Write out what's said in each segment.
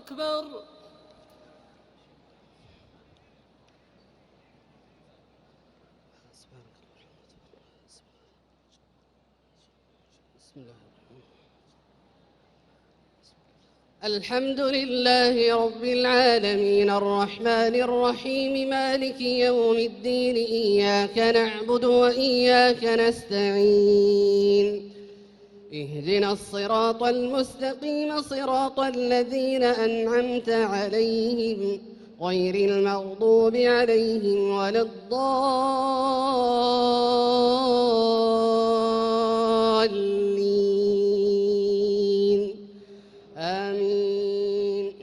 أكبر. بسم الله. الحمد لله رب العالمين الرحمن الرحيم مالك يوم الدين إياك نعبد وإياك نستعين اهدنا الصراط المستقيم صراط الذين أنعمت عليهم غير المغضوب عليهم ولا الضالين آمين.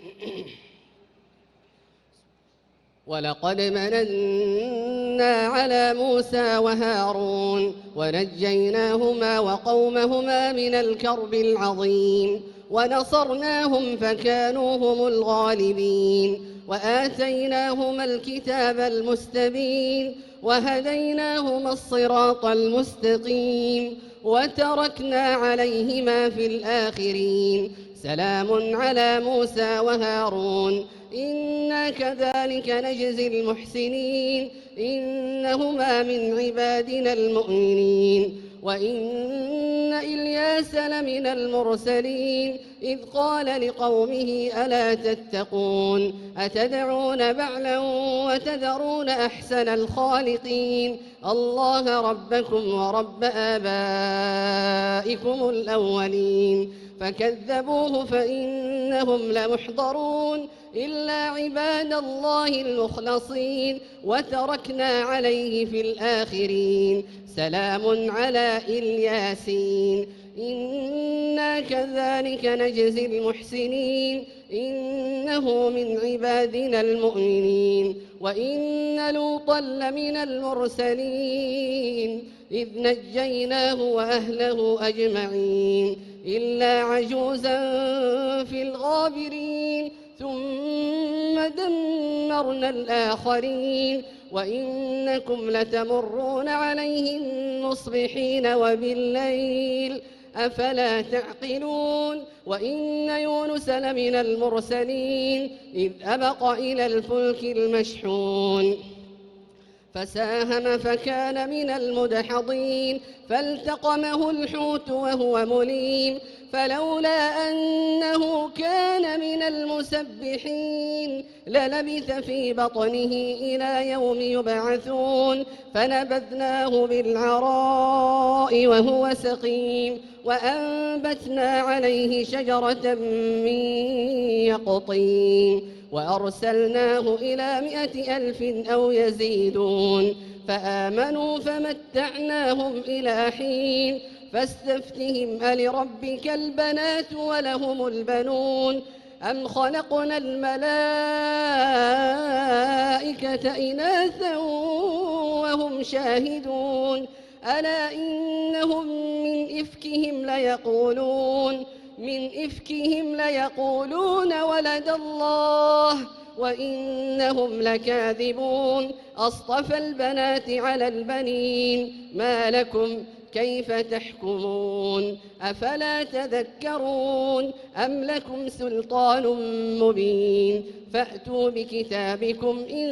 ولقد مننا على موسى وهارون ونجيناهما وقومهما من الكرب العظيم ونصرناهم فكانوا هم الغالبين وآتيناهما الكتاب المستبين وهديناهما الصراط المستقيم وتركنا عليهما في الآخرين سلام على موسى وهارون إنا كذلك نجزي المحسنين إنهما من عبادنا المؤمنين وإن إلياس لمن المرسلين إذ قال لقومه ألا تتقون أتدعون بعلا وتذرون أحسن الخالقين الله ربكم ورب آبائكم الأولين فكذبوه فإنهم لمحضرون إلا عباد الله المخلصين وتركنا عليه في الآخرين سلام على إلياسين إنا كذلك نجزي المحسنين إنه من عبادنا المؤمنين وإن لوطا لمن المرسلين إذ نجيناه وأهله أجمعين إلا عجوزا في الغابرين ثم دمرنا الآخرين وإنكم لتمرون عليهم مصبحين وبالليل أفلا تعقلون وإن يونس لمن المرسلين إذ أبق إلى الفلك المشحون فساهم فكان من المدحضين فالتقمه الحوت وهو مليم فلولا أنه كان من المسبحين للبث في بطنه إلى يوم يبعثون فنبذناه بالعراء وهو سقيم وأنبتنا عليه شجرة من يقطين وأرسلناه إلى 100,000 أو يزيدون فآمنوا فمتعناهم إلى حين فاستفتهم ألربك البنات ولهم البنون أم خلقنا الملائكة إناثا وهم شاهدون ألا إنهم من إفكهم ليقولون ولد الله وإنهم لكاذبون أصطفى البنات على البنين ما لكم كيف تحكمون أفلا تذكرون أم لكم سلطان مبين فأتوا بكتابكم إن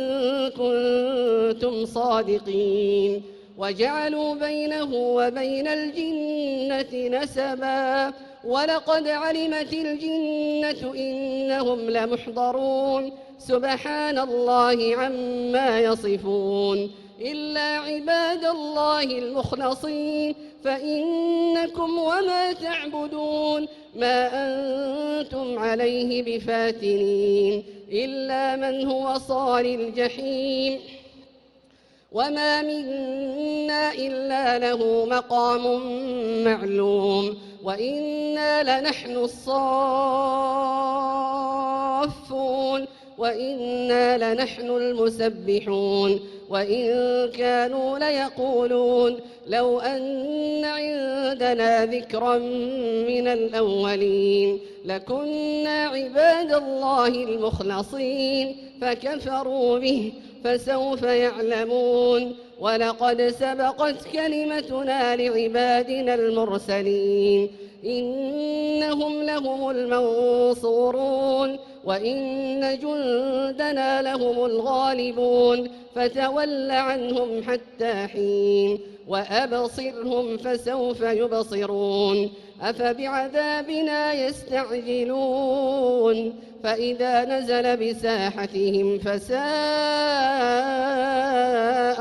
كنتم صادقين وجعلوا بينه وبين الجنة نسبا ولقد علمت الجنة إنهم لمحضرون سبحان الله عما يصفون إلا عباد الله المخلصين فإنكم وما تعبدون ما أنتم عليه بفاتنين إلا من هو صال الجحيم وما منا إلا له مقام معلوم وإنا لنحن الصافون وإنا لنحن المسبحون وإن كانوا ليقولون لو أن عندنا ذكرا من الأولين لكنا عباد الله المخلصين فكفروا به فسوف يعلمون ولقد سبقت كلمتنا لعبادنا المرسلين إنهم لهم المنصورون وإن جندنا لهم الغالبون فتول عنهم حتى حين وأبصرهم فسوف يبصرون أفبعذابنا يستعجلون فإذا نزل بساحتهم فساء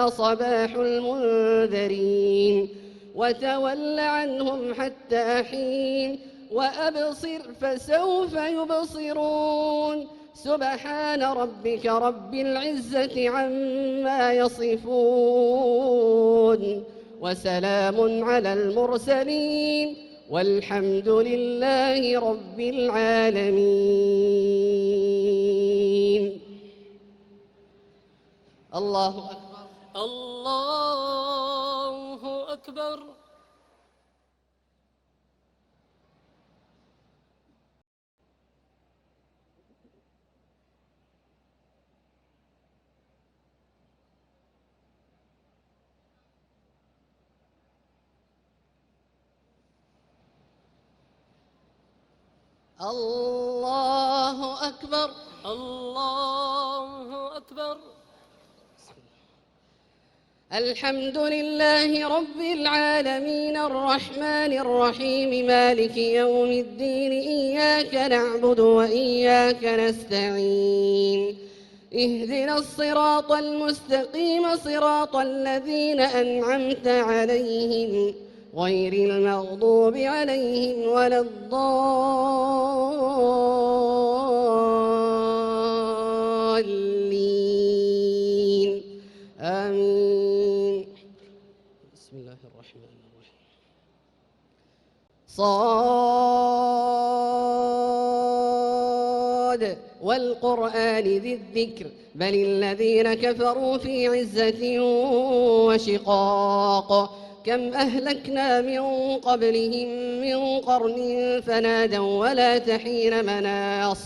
صباح المنذرين وتول عنهم حتى حين وأبصر فسوف يبصرون سبحان ربك رب العزة عما يصفون وسلام على المرسلين والحمد لله رب العالمين. الله أكبر. الله أكبر. الله أكبر. الله أكبر. الحمد لله رب العالمين الرحمن الرحيم مالك يوم الدين إياك نعبد وإياك نستعين اهدنا الصراط المستقيم صراط الذين أنعمت عليهم غير المغضوب عليهم ولا الضالين آمين. بسم الله الرحمن الرحيم. صاد والقرآن ذي الذكر بل الذين كفروا في عزة وشقاق كم أهلكنا من قبلهم من قرن فنادوا ولا تحين مناص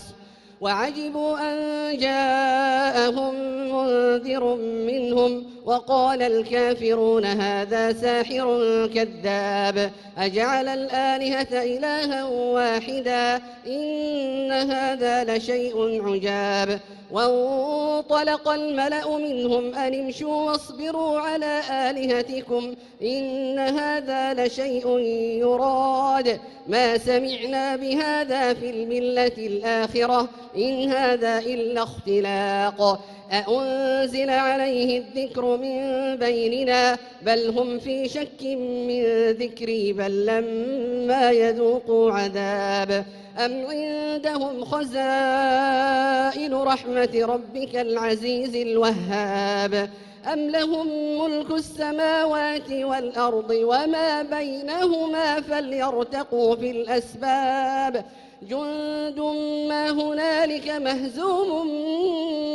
وعجبوا أن جاءهم منذر منهم وقال الكافرون هذا ساحر كذاب أجعل الآلهة إلها واحدا إن هذا لشيء عجاب وانطلق الملأ منهم أن امشوا واصبروا على آلهتكم إن هذا لشيء يراد ما سمعنا بهذا في الملة الآخرة إن هذا إلا اختلاق أأنزل عليه الذكر من بيننا بل هم في شك من ذكري بل لما يذوقوا عذاب أم عندهم خزائن رحمة ربك العزيز الوهاب أم لهم ملك السماوات والأرض وما بينهما فليرتقوا في الأسباب جند ما هنالك مهزوم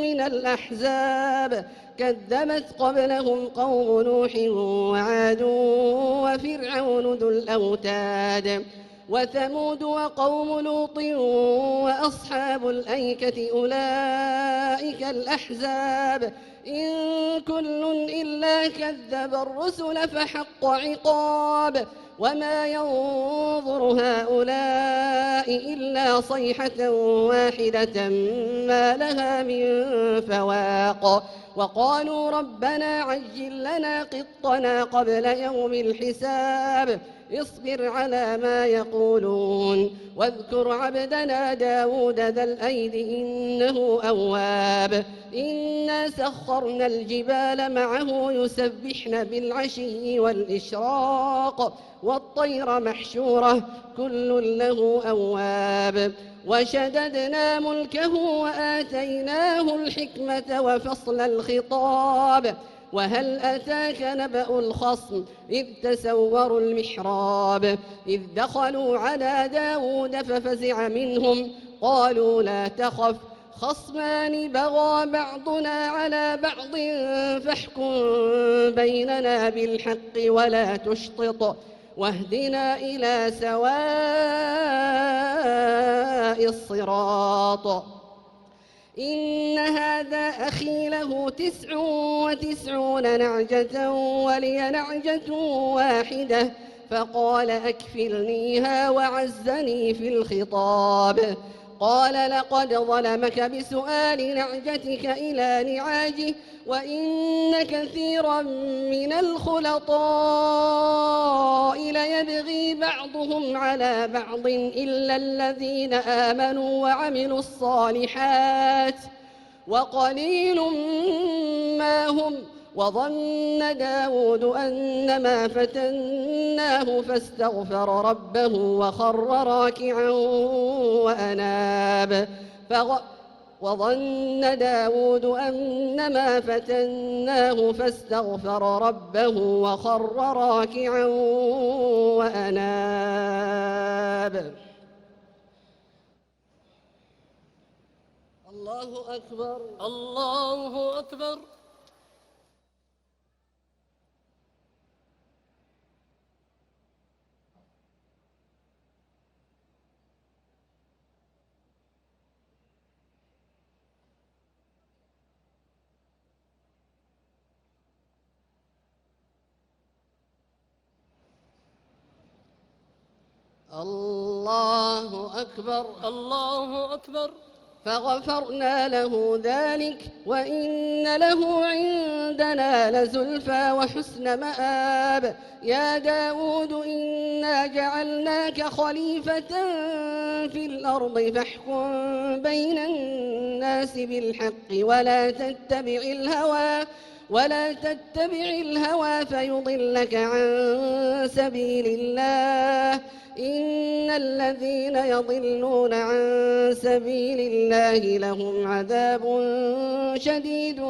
من الأحزاب كذبت قبلهم قوم نوح وعاد وفرعون ذو الأوتاد وثمود وقوم لوط وأصحاب الأيكة أولئك الأحزاب إن كل إلا كذب الرسل فحق عقاب وما ينظر هؤلاء إلا صيحة واحدة ما لها من فواق وقالوا ربنا عجل لنا قطنا قبل يوم الحساب اصبر على ما يقولون واذكر عبدنا داود ذا الأيد إنه أواب إنا سخرنا الجبال معه يسبحن بالعشي والإشراق والطير محشورة كل له أواب وشددنا ملكه وآتيناه الحكمة وفصل الخطاب وهل أتاك نبأ الخصم إذ تسوروا المحراب إذ دخلوا على داود ففزع منهم قالوا لا تخف خصمان بغى بعضنا على بعض فاحكم بيننا بالحق ولا تشطط واهدنا إلى سواء الصراط إن هذا أخي له 99 نعجة ولي نعجة واحدة فقال أكفلنيها وعزني في الخطاب قال لقد ظلمك بسؤال نعجتك إلى نعاجه وإن كثيرا من الخلطاء ليبغي بعضهم على بعض إلا الذين آمنوا وعملوا الصالحات وقليل ما هم. وظن داود أنما فتناه فاستغفر ربه وخر راكعا وأناب وظن داود أنما فتناه فاستغفر ربه وخر راكعا وأناب. الله أكبر الله أكبر. الله أكبر الله أكبر. فغفرنا له ذلك وإن له عندنا لزلفى وحسن مآب. يا داود إنا جعلناك خليفة في الأرض فاحكم بين الناس بالحق ولا تتبع الهوى فيضلك عن سبيل الله. إن الذين يضلون عن سبيل الله لهم عذاب شديد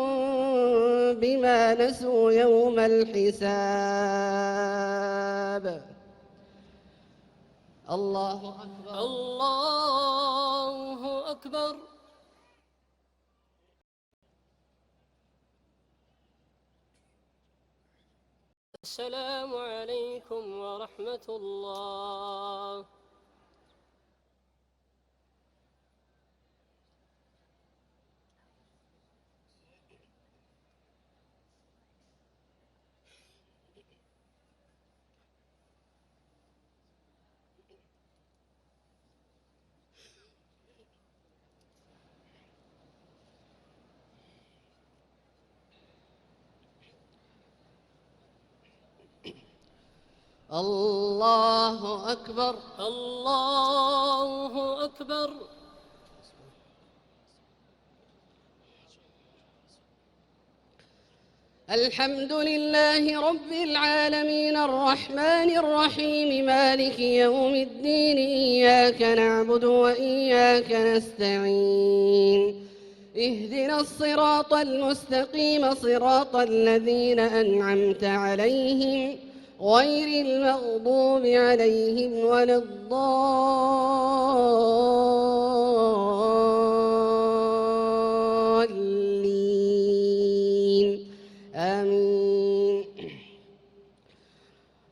بما نسوا يوم الحساب. الله أكبر الله أكبر. السلام عليكم ورحمة الله. الله أكبر الله أكبر. الحمد لله رب العالمين الرحمن الرحيم مالك يوم الدين إياك نعبد وإياك نستعين اهدنا الصراط المستقيم صراط الذين أنعمت عليهم غير المغضوب عليهم ولا الضالين آمين.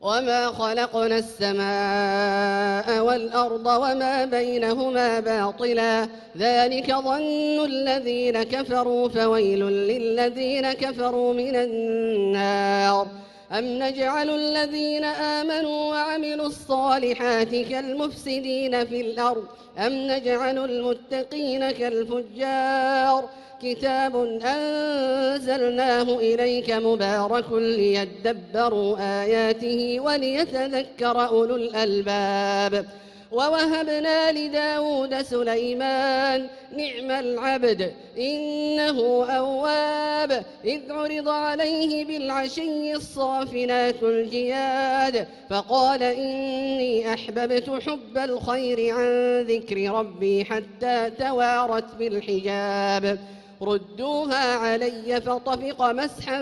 وما خلقنا السماء والأرض وما بينهما باطلا ذلك ظن الذين كفروا فويل للذين كفروا من النار. أم نجعل الذين آمنوا وعملوا الصالحات كالمفسدين في الأرض أم نجعل المتقين كالفجار. كتاب أنزلناه إليك مبارك ليدبروا آياته وليتذكر أولو الألباب. ووهبنا لداود سليمان نعم العبد إنه أواب. إذ عرض عليه بالعشي الصافنات الجياد فقال إني أحببت حب الخير عن ذكر ربي حتى توارت بالحجاب. ردوها علي فطفق مسحا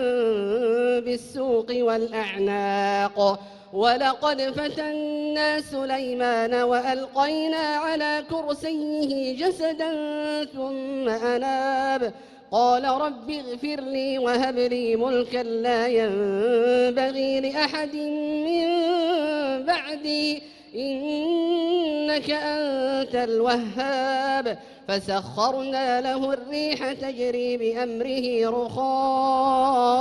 بالسوق والأعناق. ولقد فتنا سليمان وألقينا على كرسيه جسدا ثم أناب. قال رب اغفر لي وهب لي ملكا لا ينبغي لأحد من بعدي إنك أنت الوهاب. فسخرنا له الريح تجري بأمره رخاء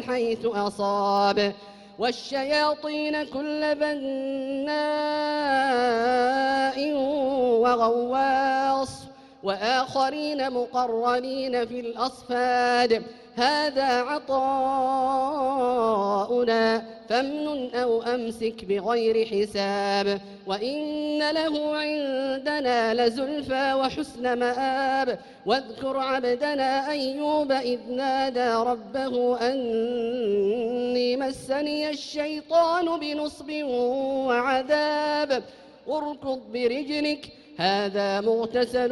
حيث أصاب والشياطين كل بناء وغواص وآخرين مقرنين في الأصفاد هذا عطاؤنا فامنن أو أمسك بغير حساب وإن له عندنا لزلفى وحسن مآب واذكر عبدنا أيوب إذ نادى ربه أني مسني الشيطان بنصب وعذاب اركض برجلك هذا مغتسل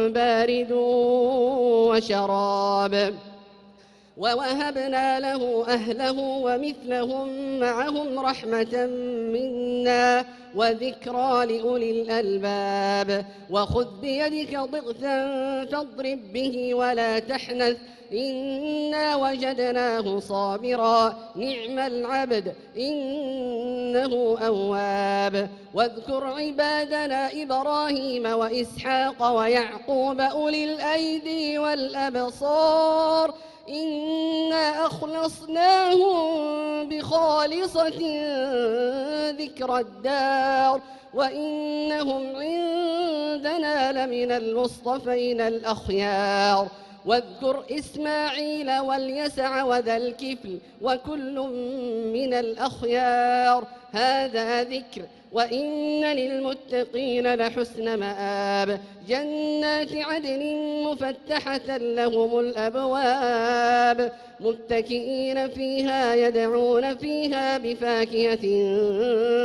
بارد وشراب ووهبنا له أهله ومثلهم معهم رحمة منا وذكرى لأولي الألباب وخذ بيدك ضغثا فاضرب به ولا تحنث إنا وجدناه صابرا نعم العبد إنه أواب واذكر عبادنا إبراهيم وإسحاق ويعقوب أولي الأيدي والأبصار إنا أخلصناهم بخالصة ذكر الدار وإنهم عندنا لمن المصطفين الأخيار واذكر إسماعيل واليسع وذا الكفل وكل من الأخيار هذا ذكر وإن للمتقين لحسن مآب جنات عدن مفتحة لهم الأبواب متكئين فيها يدعون فيها بفاكهة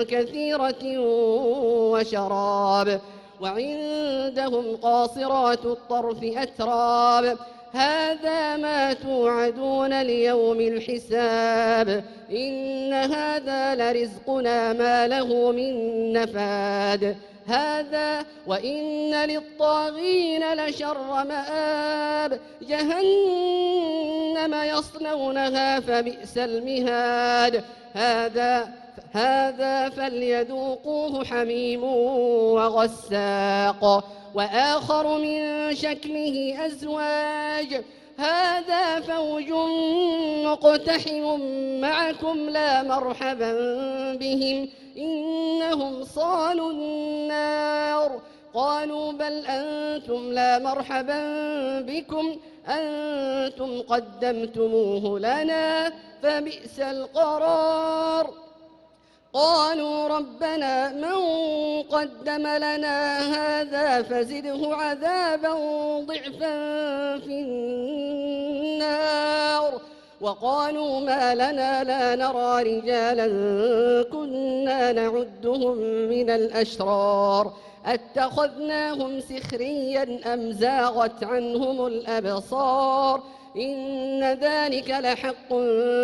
كثيرة وشراب وعندهم قاصرات الطرف أتراب هذا ما توعدون ليوم الحساب إن هذا لرزقنا ما له من نفاد هذا وإن للطاغين لشر مآب جهنم يصلونها فبئس المهاد هذا فليذوقوه حميم وغساق وآخر من شكله أزواج هذا فوج مقتحم معكم لا مرحبا بهم إنهم صالوا النار قالوا بل أنتم لا مرحبا بكم أنتم قدمتموه لنا فبئس القرار قالوا ربنا من قدم لنا هذا فزده عذابا ضعفا في النار وقالوا ما لنا لا نرى رجالا كنا نعدهم من الأشرار أتخذناهم سخريا أم زاغت عنهم الأبصار إن ذلك لحق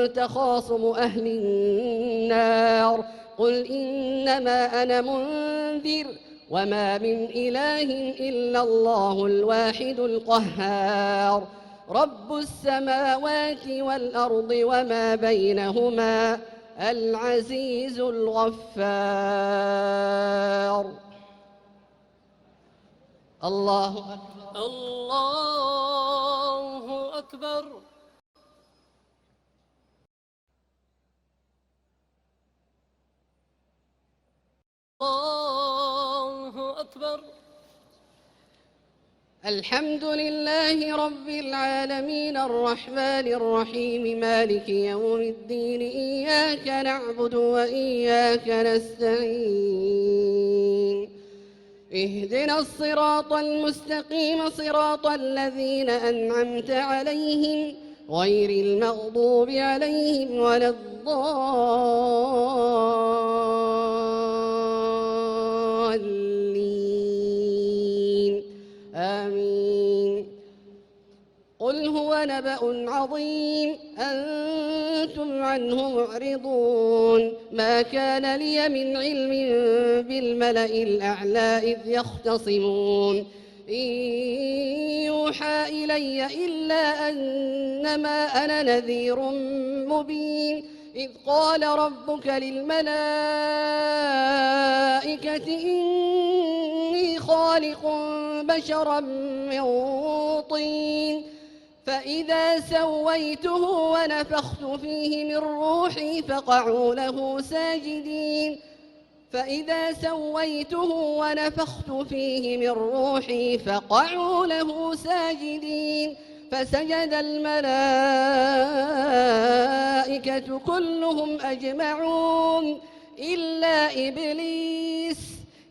تخاصم أهل النار قل إنما أنا منذر وما من إله إلا الله الواحد القهار رب السماوات والأرض وما بينهما العزيز الغفار الله أكبر الله أكبر الله أكبر الحمد لله رب العالمين الرحمن الرحيم مالك يوم الدين إياك نعبد وإياك نستعين اهدنا الصراط المستقيم صراط الذين أنعمت عليهم غير المغضوب عليهم ولا الضالين آمين قل هو نبأ عظيم أنتم عنه معرضون ما كان لي من علم بالملأ الأعلى إذ يختصمون إن يوحى إلي إلا أنما أنا نذير مبين إذ قال ربك للملائكة إني خالق بشرا من طين فإذا سويته ونفخت فيه من روحي فقعوا له ساجدين فإذا سويته ونفخت فيه من روحي فقعوا له ساجدين فسجد الملائكة كلهم أجمعون إلا إبليس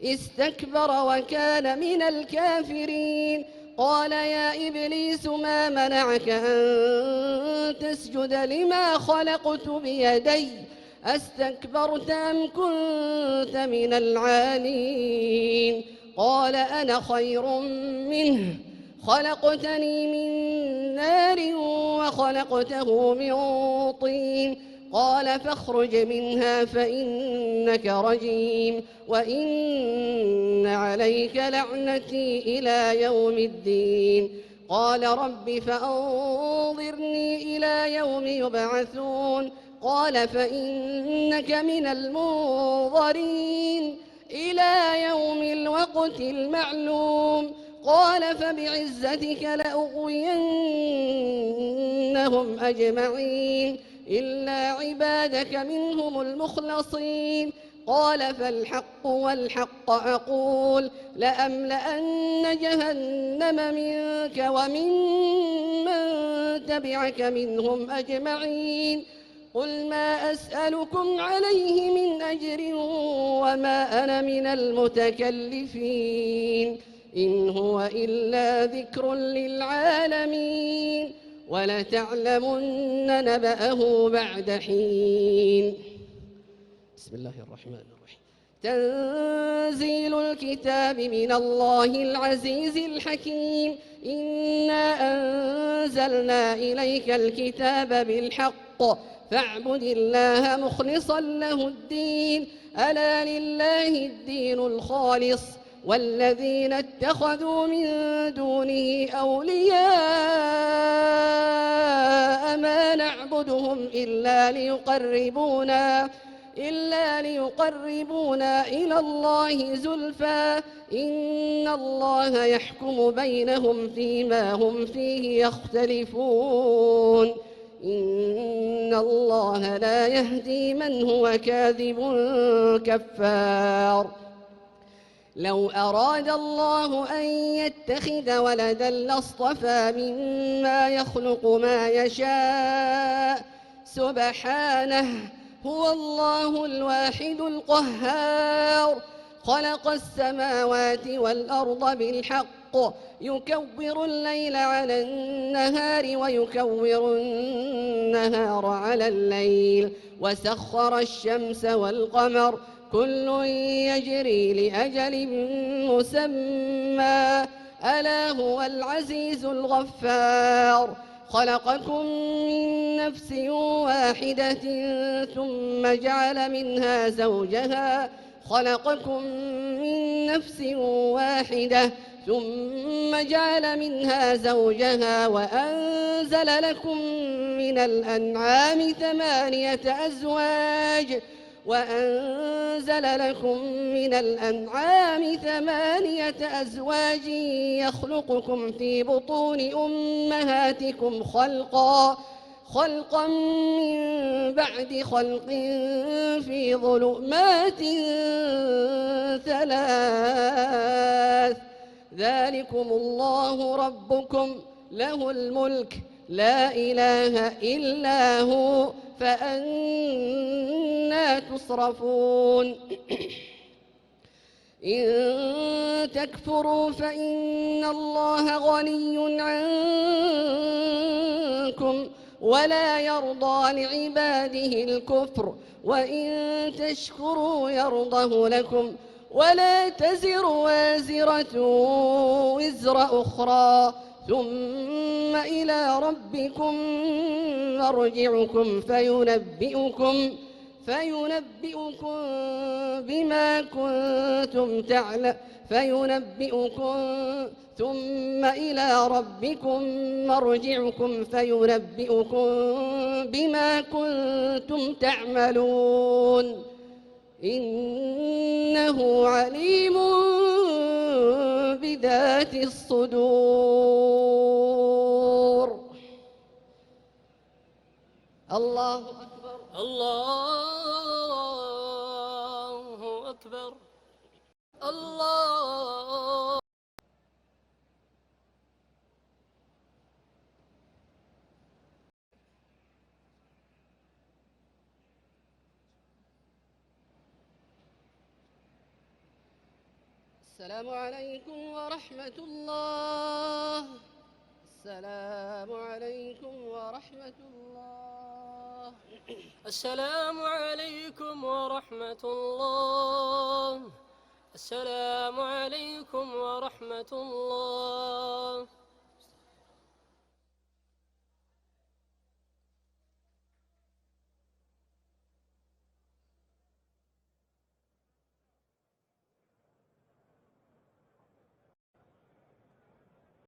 استكبر وكان من الكافرين قال يا إبليس ما منعك أن تسجد لما خلقت بيدي أستكبرت أم كنت من العالين قال أنا خير منه خلقتني من نار وخلقته من طين قال فاخرج منها فإنك رجيم وإن عليك لعنتي إلى يوم الدين قال رب فأنظرني إلى يوم يبعثون قال فإنك من المنظرين إلى يوم الوقت المعلوم قال فبعزتك لأغوينهم أجمعين إلا عبادك منهم المخلصين قال فالحق والحق أقول لأملأن جهنم منك ومن من تبعك منهم أجمعين قل ما أسألكم عليه من أجر وما أنا من المتكلفين إن هو إلا ذكر للعالمين ولتعلمن نبأه بعد حين بسم الله الرحمن الرحيم تنزيل الكتاب من الله العزيز الحكيم إنا أنزلنا إليك الكتاب بالحق فاعبد الله مخلصا له الدين ألا لله الدين الخالص والذين اتخذوا من دونه أولياء ما نعبدهم إلا ليقربونا إلى الله زلفى إن الله يحكم بينهم فيما هم فيه يختلفون إن الله لا يهدي من هو كاذب كفار لو أراد الله أن يتخذ ولدا لاصطفى مما يخلق ما يشاء سبحانه هو الله الواحد القهار خلق السماوات والأرض بالحق يكور الليل على النهار ويكور النهار على الليل وسخر الشمس والقمر كل يجري لأجل مسمى ألا هو العزيز الغفار خلقكم من نفس واحدة ثم جعل منها زوجها وأنزل لكم من الأنعام ثمانية أزواج يخلقكم في بطون أمهاتكم خلقا من بعد خلق في ظلمات ثلاث ذلكم الله ربكم له الملك لا إله إلا هو فأنى تصرفون إن تكفروا فإن الله غني عنكم ولا يرضى لعباده الكفر وإن تشكروا يرضه لكم ولا تزر وازرة وزر أخرى ثم إلى ربكم مرجعكم فينبئكم بما كنتم تعملون إنه عليم بذات الصدور الله أكبر الله أكبر الله. السلام عليكم ورحمة الله. السلام عليكم ورحمة الله. السلام عليكم ورحمة الله. السلام عليكم ورحمة الله.